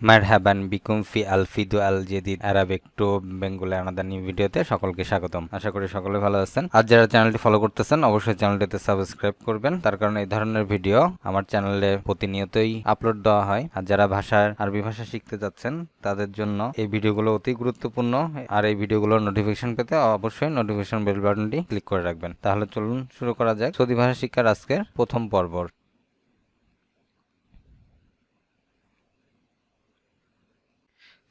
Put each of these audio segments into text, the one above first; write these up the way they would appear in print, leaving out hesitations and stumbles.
মারহাবান বিকুম ফি আলফিদু আল জেদিদ Arabic to Bengali another new ভিডিওতে সকলকে স্বাগতম। আশা করি সকলে ভালো আছেন। আর যারা চ্যানেলটি ফলো করতেছেন অবশ্যই চ্যানেলটিতে সাবস্ক্রাইব করবেন, তার কারণ এই ধরনের ভিডিও আমার চ্যানেলে প্রতিনিয়তই আপলোড দেওয়া হয়। আর যারা আরবি ভাষা শিখতে যাচ্ছেন তাদের জন্য এই ভিডিওগুলো অতি গুরুত্বপূর্ণ। আর এই ভিডিওগুলোর নোটিফিকেশন পেতে অবশ্যই নোটিফিকেশন বেল বাটনটি ক্লিক করে রাখবেন। তাহলে চলুন শুরু করা যাক সৌদি ভাষা শিক্ষার আজকের প্রথম পর্ব।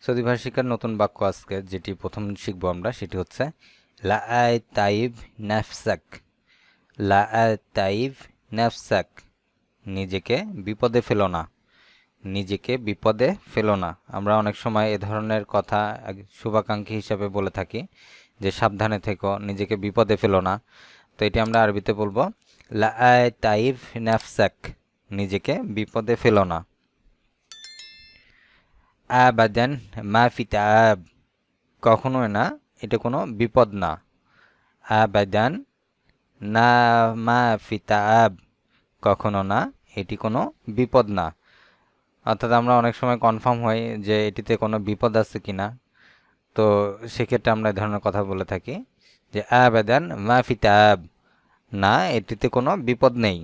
সৌদি ভাষা শিক্ষার নতুন বাক্য আজকে যেটি প্রথম শিখবো আমরা সেটি হচ্ছে লাআই তাইব নাফসাক। লাআই তাইব নাফসাক, নিজেকে বিপদে ফেলো না। নিজেকে বিপদে ফেলো না। আমরা অনেক সময় এ ধরনের কথা শুভাকাঙ্ক্ষী হিসাবে বলে থাকি যে সাবধানে থেকো, নিজেকে বিপদে ফেলো না। তো এটি আমরা আরবিতে বলবো লাআই তাইব নাফসাক, নিজেকে বিপদে ফেলো না। আবাদান মা ফি তাআব, কখনোই না, এটা কোনো বিপদ না। আবাদান না মা ফি তাআব, কখনো না, এটি কোনো বিপদ না। অর্থাৎ আমরা অনেক সময় কনফার্ম হই যে এটিতে কোনো বিপদ আছে কিনা, তো সেক্ষেত্রে আমরা এই ধরনের কথা বলে থাকি যে আবাদান মা ফি তাআব, না, এটিতে কোনো বিপদ নেই।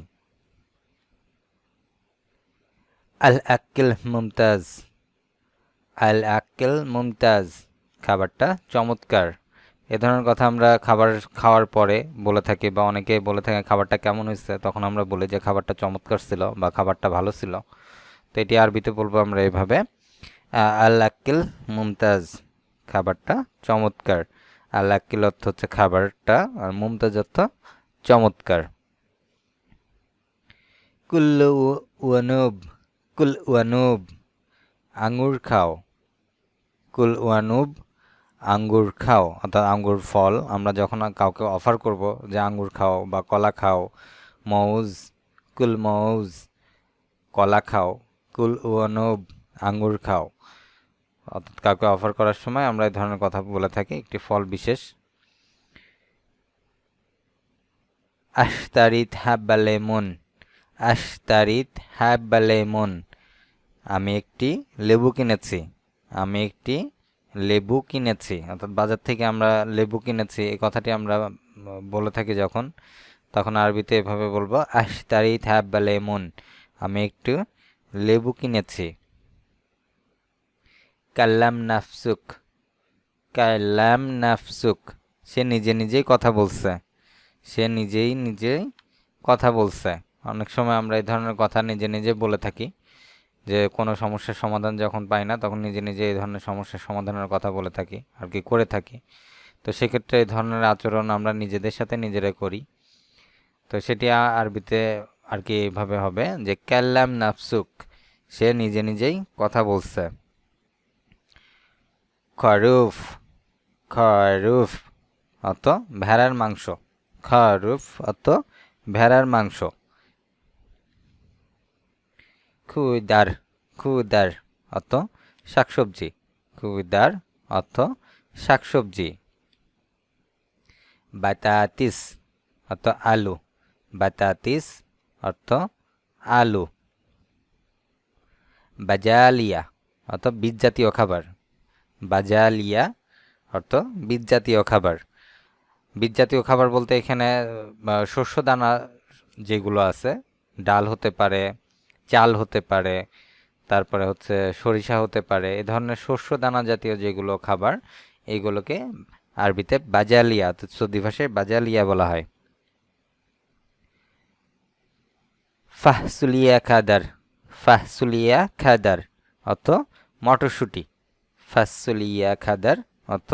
আল আকিল মুমতাজ। আল আকিল মুমতাজ, খাবারটা চমৎকার। এ ধরনের কথা আমরা খাবার খাওয়ার পরে বলে থাকি, বা অনেকে বলে থাকে খাবারটা কেমন হয়েছে, তখন আমরা বলি যে খাবারটা চমৎকার ছিল বা খাবারটা ভালো ছিল। তো এটি আরবিতে বলবো আমরা এভাবে আল আকিল মুমতাজ, খাবারটা চমৎকার। আল আকিল অর্থ হচ্ছে খাবারটা, আর মুমতাজ অর্থ চমৎকার। কুল্লু ওয়ানুব। কুল ওয়ানুব, আঙ্গুর খাও। কুল ওয়ানুব, আঙ্গুর খাও, অর্থাৎ আঙ্গুর ফল আমরা যখন কাউকে অফার করব যে আঙ্গুর খাও বা কলা খাও, মৌজ, কুল মৌজ, কলা খাও। কুল ওয়ানুব, আঙ্গুর খাও, অর্থাৎ কাউকে অফার করার সময় আমরা এই ধরনের কথা বলে থাকি, একটি ফল বিশেষ। আশতারিত হাব্বা লেমন। আশতারিত হাব্বা লেমন, আমি একটি লেবু কিনেছি। আমি একটি লেবু কিনেছি, অর্থাৎ বাজার থেকে আমরা লেবু কিনেছি, এই কথাটি আমরা বলে থাকি যখন, তখন আরবিতে এভাবে বলবো আশতারিত হাব্বা লেমন, আমি একটু লেবু কিনেছি। কাল্লাম নাফসুক। কাল্লাম নাফসুক, সে নিজে নিজেই কথা বলছে। সে নিজেই কথা বলছে। অনেক সময় আমরা এই ধরনের কথা নিজে নিজে বলে থাকি যে কোনো সমস্যার সমাধান যখন পাই না তখন নিজে নিজে এই ধরনের সমস্যার সমাধানের কথা বলে থাকি আর কি করে থাকি। তো সেক্ষেত্রে এই ধরনের আচরণ আমরা নিজেদের সাথে নিজেরা করি। তো সেটি আরবিতে আর কি এইভাবে হবে যে কাল্লাম নাফসুক, সে নিজে নিজেই কথা বলছে। খরুফ। খরুফ অর্থ ভেড়ার মাংস। খরুফ অর্থ ভেড়ার মাংস। খুদার। খুদার অর্থ শাকসবজি। খুদার অর্থ শাকসবজি। বাতাতিস অর্থ আলু। বাতাতিস অর্থ আলু। বাজালিয়া অর্থ বীজ জাতীয় খাবার। বাজালিয়া অর্থ বীজ জাতীয় খাবার। বীজ জাতীয় খাবার বলতে এখানে শস্য দানা যেগুলো আছে, ডাল হতে পারে, চাল হতে পারে, তারপরে হচ্ছে সরিষা হতে পারে, এ ধরনের শস্য দানা জাতীয় যেগুলো খাবার, এইগুলোকে আরবিতে বাজালিয়া, সৌদি ভাষায় বাজালিয়া বলা হয়। ফাহসুলিয়া খাদার। ফাহসুলিয়া খাদার অর্থ মটরশুঁটি। ফাহসুলিয়া খাদার অর্থ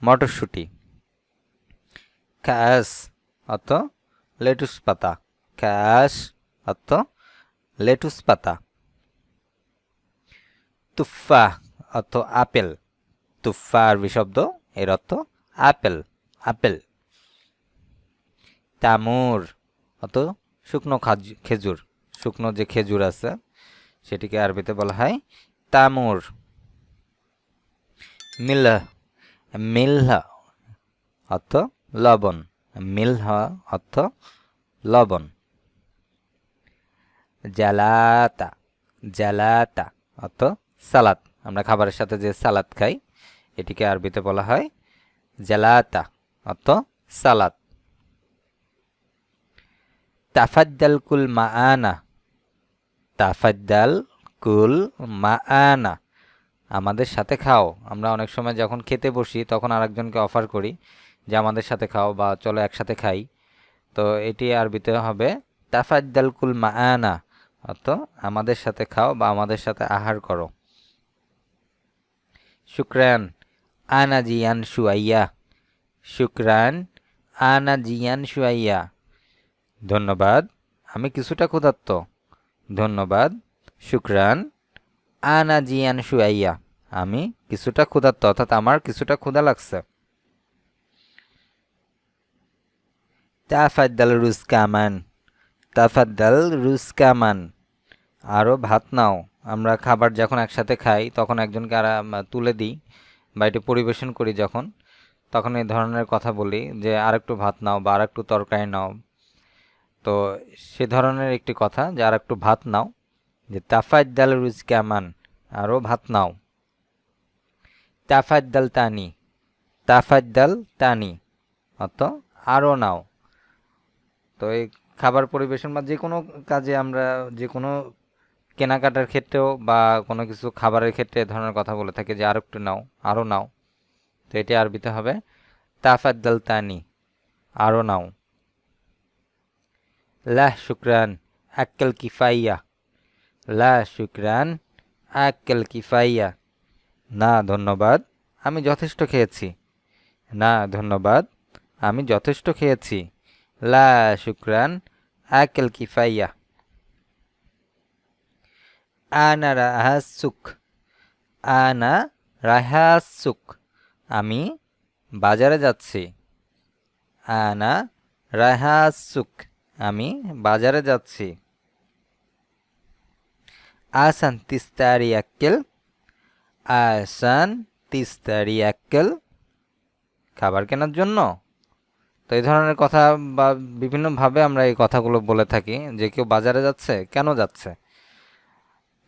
মটরশুঁটি। কাস অর্থ লেটুস পাতা। কাস অর্থ লেটুস পাতা। তুফা অর্থ আপেল। তুফা আরবি শব্দ, এর অর্থ আপেল। আপেল। তামুর অর্থ শুকনো খেজুর। শুকনো যে খেজুর আছে সেটিকে আরবিতে বলা হয় তামুর। মিলহ। মিলহ অর্থ লবণ। মিলহ অর্থ লবণ। জালাতা। জালাতা অর্থ সালাদ, আমরা খাবারের সাথে যে সালাদ খাই এটিকে আরবিতে বলা হয় জালাতা, অর্থ সালাদ। তাফাদ্দাল কুল মাআনা, তাফাদ্দাল কুল মাআনা, আমাদের সাথে খাও। আমরা অনেক সময় যখন খেতে বসি তখন আরেকজনকে অফার করি যে আমাদের সাথে খাও বা চলো একসাথে খাই। তো এটি আরবিতে হবে তাফাদ্দাল কুল মাআনা, অর্থ আমাদের সাথে খাও বা আমাদের সাথে আহার করো। শুকরান আনা জিয়ান শুয়াইয়া, শুকরান আনা জিয়ান শুয়াইয়া, ধন্যবাদ, আমি কিছুটা ক্ষুধার্ত। ধন্যবাদ, শুকরান আনা জিয়ান শুয়াইয়া, আমি কিছুটা ক্ষুধার্ত, অর্থাৎ আমার কিছুটা ক্ষুধা লাগছে। তাফাদ্দাল রুজকামান, তাফাদ্দাল রুজকামান, আরও ভাত নাও। আমরা খাবার যখন একসাথে খাই তখন একজনকে তুলে দিই বা এটি পরিবেশন করি যখন, তখন এই ধরনের কথা বলি যে আরেকটু ভাত নাও বা আরেকটু তরকারি নাও। তো সে ধরনের একটি কথা যে আরেকটু ভাত নাও, যে তাফাদ্দাল রুজকামান, আরও ভাত নাও। তাফাদ্দাল তানি, তাফাদ্দাল তানি, অর্থ আরও নাও। তো এই খাবার পরিবেশন বা যে কোনো কাজে আমরা যে কোনো কেনাকাটার ক্ষেত্রেও বা কোনো কিছু খাবারের ক্ষেত্রে এ ধরনের কথা বলে থাকি যে আরেকটু নাও, আরও নাও। তো এটি আরবিতে হবে তাফাদ্দাল তানি, আরও নাও। লা শুকরান আক্কেল কিফাইয়া, লা শুকরান আক্কেল কিফাইয়া, না ধন্যবাদ, আমি যথেষ্ট খেয়েছি। না ধন্যবাদ, আমি যথেষ্ট খেয়েছি। লা শুকরান আক্কেল কিফাইয়া। আনা রাহাসুক, আনা রাহাসুক, আমি বাজারে যাচ্ছি। আনা রাহাসুক, আমি বাজারে যাচ্ছি। আসান তিস্তারি আক্কেল, আসান তিস্তারি আক্কেল, খাবার কেনার জন্য। তো এই ধরনের কথা বা বিভিন্নভাবে আমরা এই কথাগুলো বলে থাকি যে কেউ বাজারে যাচ্ছে, কেন যাচ্ছে।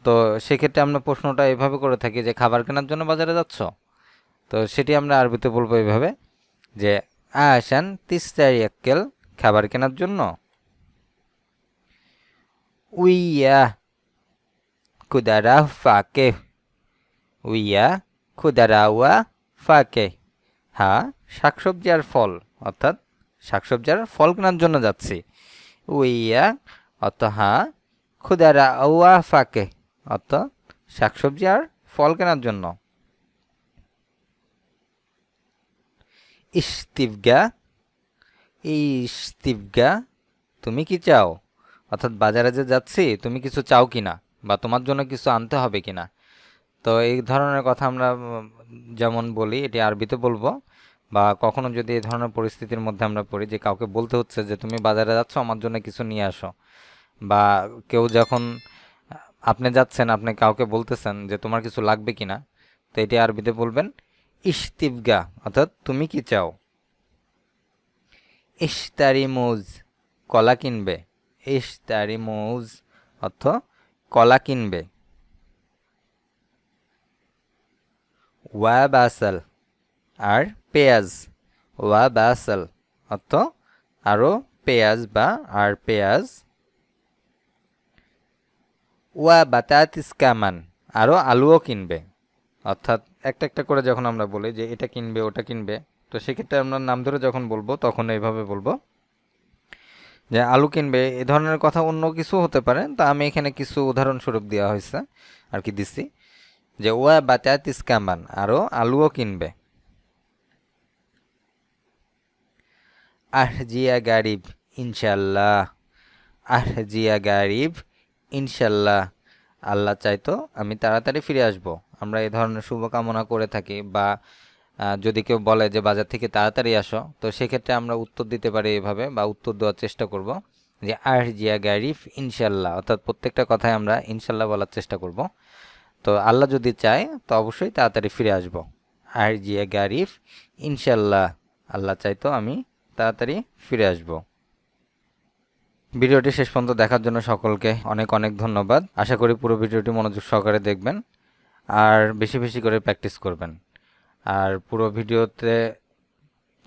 তো সেক্ষেত্রে আমরা প্রশ্নটা এভাবে করে থাকি যে খাবার কেনার জন্য বাজারে যাচ্ছ। তো সেটি আমরা আরবিতে বলবো এইভাবে যে আসান তিস্তারি আক্কেল, খাবার কেনার জন্য। উইয়া খুদারা ফাকে, উইয়া খুদারাওয়া ফাকে, হ্যাঁ শাকসবজি আর ফল, অর্থাৎ শাকসবজি আর ফল কেনার জন্য যাচ্ছি। উইয়া অর্থ হ্যাঁ, খুদারাওয়া ফাকে অর্থ শাকসবজি আর ফল কেনার জন্য। ইস্তিফগা, ইস্তিফগা, তুমি কি চাও, অর্থাৎ বাজারে যে যাচ্ছি তুমি কিছু চাও কিনা বা তোমার জন্য কিছু আনতে হবে কিনা। তো এই ধরনের কথা আমরা যেমন বলি এটি আরবিতে বলবো, বা কখনো যদি এই ধরনের পরিস্থিতির মধ্যে আমরা পড়ি যে কাউকে বলতে হচ্ছে যে তুমি বাজারে যাচ্ছ আমার জন্য কিছু নিয়ে আসো, বা কেউ যখন আপনি যাচ্ছেন আপনি কাউকে বলতেছেন যে তোমার কিছু লাগবে কিনা, তো এটি আরবিতে বলবেন ইস্তিফগা, অর্থাৎ তুমি কি চাও। ইশতারি মুজ, কলা কিনবে। ইশতারি মুজ অর্থ কলা কিনবে। ওয়া বাসাল, আর পেঁয়াজ। ওয়া বাসাল অর্থ আরও পেঁয়াজ বা আর পেঁয়াজ। ওয়া বাতাতিস কামান, আরও আলুও কিনবে। অর্থাৎ একটা একটা করে যখন আমরা বলি যে এটা কিনবে ওটা কিনবে, তো সেক্ষেত্রে আমরা নাম ধরে যখন বলবো তখন এইভাবে বলবো যে আলু কিনবে। এ ধরনের কথা অন্য কিছু হতে পারে, তো আমি এখানে কিছু উদাহরণস্বরূপ দেওয়া হয়েছে আর কি দিচ্ছি যে ওয়া বাতাতিস কামান, আরও আলুও কিনবে। আহ জিয়া গারিব ইনশাল্লাহ, আহ জিয়া গারিব ইনশাল্লাহ, আল্লাহ চাইতো আমি তাড়াতাড়ি ফিরে আসব। আমরা এই ধরনের শুভকামনা করে থাকি, বা যদি কেউ বলে যে বাজার থেকে তাড়াতাড়ি আসো, তো সেক্ষেত্রে আমরা উত্তর দিতে পারি এভাবে, বা উত্তর দেওয়ার চেষ্টা করব যে আহ জিয়া গারিব ইনশাল্লাহ, অর্থাৎ প্রত্যেকটা কথায় আমরা ইনশাল্লাহ বলার চেষ্টা করব। তো আল্লাহ যদি চায় তো অবশ্যই তাড়াতাড়ি ফিরে আসব। আর জিয়া গারিফ ইনশাল্লাহ, আল্লাহ চাইতো আমি তাড়াতাড়ি ফিরে আসব। ভিডিওটি শেষ পর্যন্ত দেখার জন্য সকলকে অনেক অনেক ধন্যবাদ। আশা করি পুরো ভিডিওটি মনোযোগ সহকারে দেখবেন। আর বেশি বেশি করে প্র্যাকটিস করবেন। আর পুরো ভিডিওতে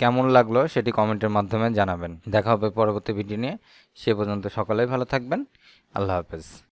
কেমন লাগলো সেটি কমেন্টের মাধ্যমে জানাবেন। দেখা হবে পরবর্তী ভিডিও নিয়ে। সে পর্যন্ত সকলেই ভালো থাকবেন। আল্লাহ হাফেজ।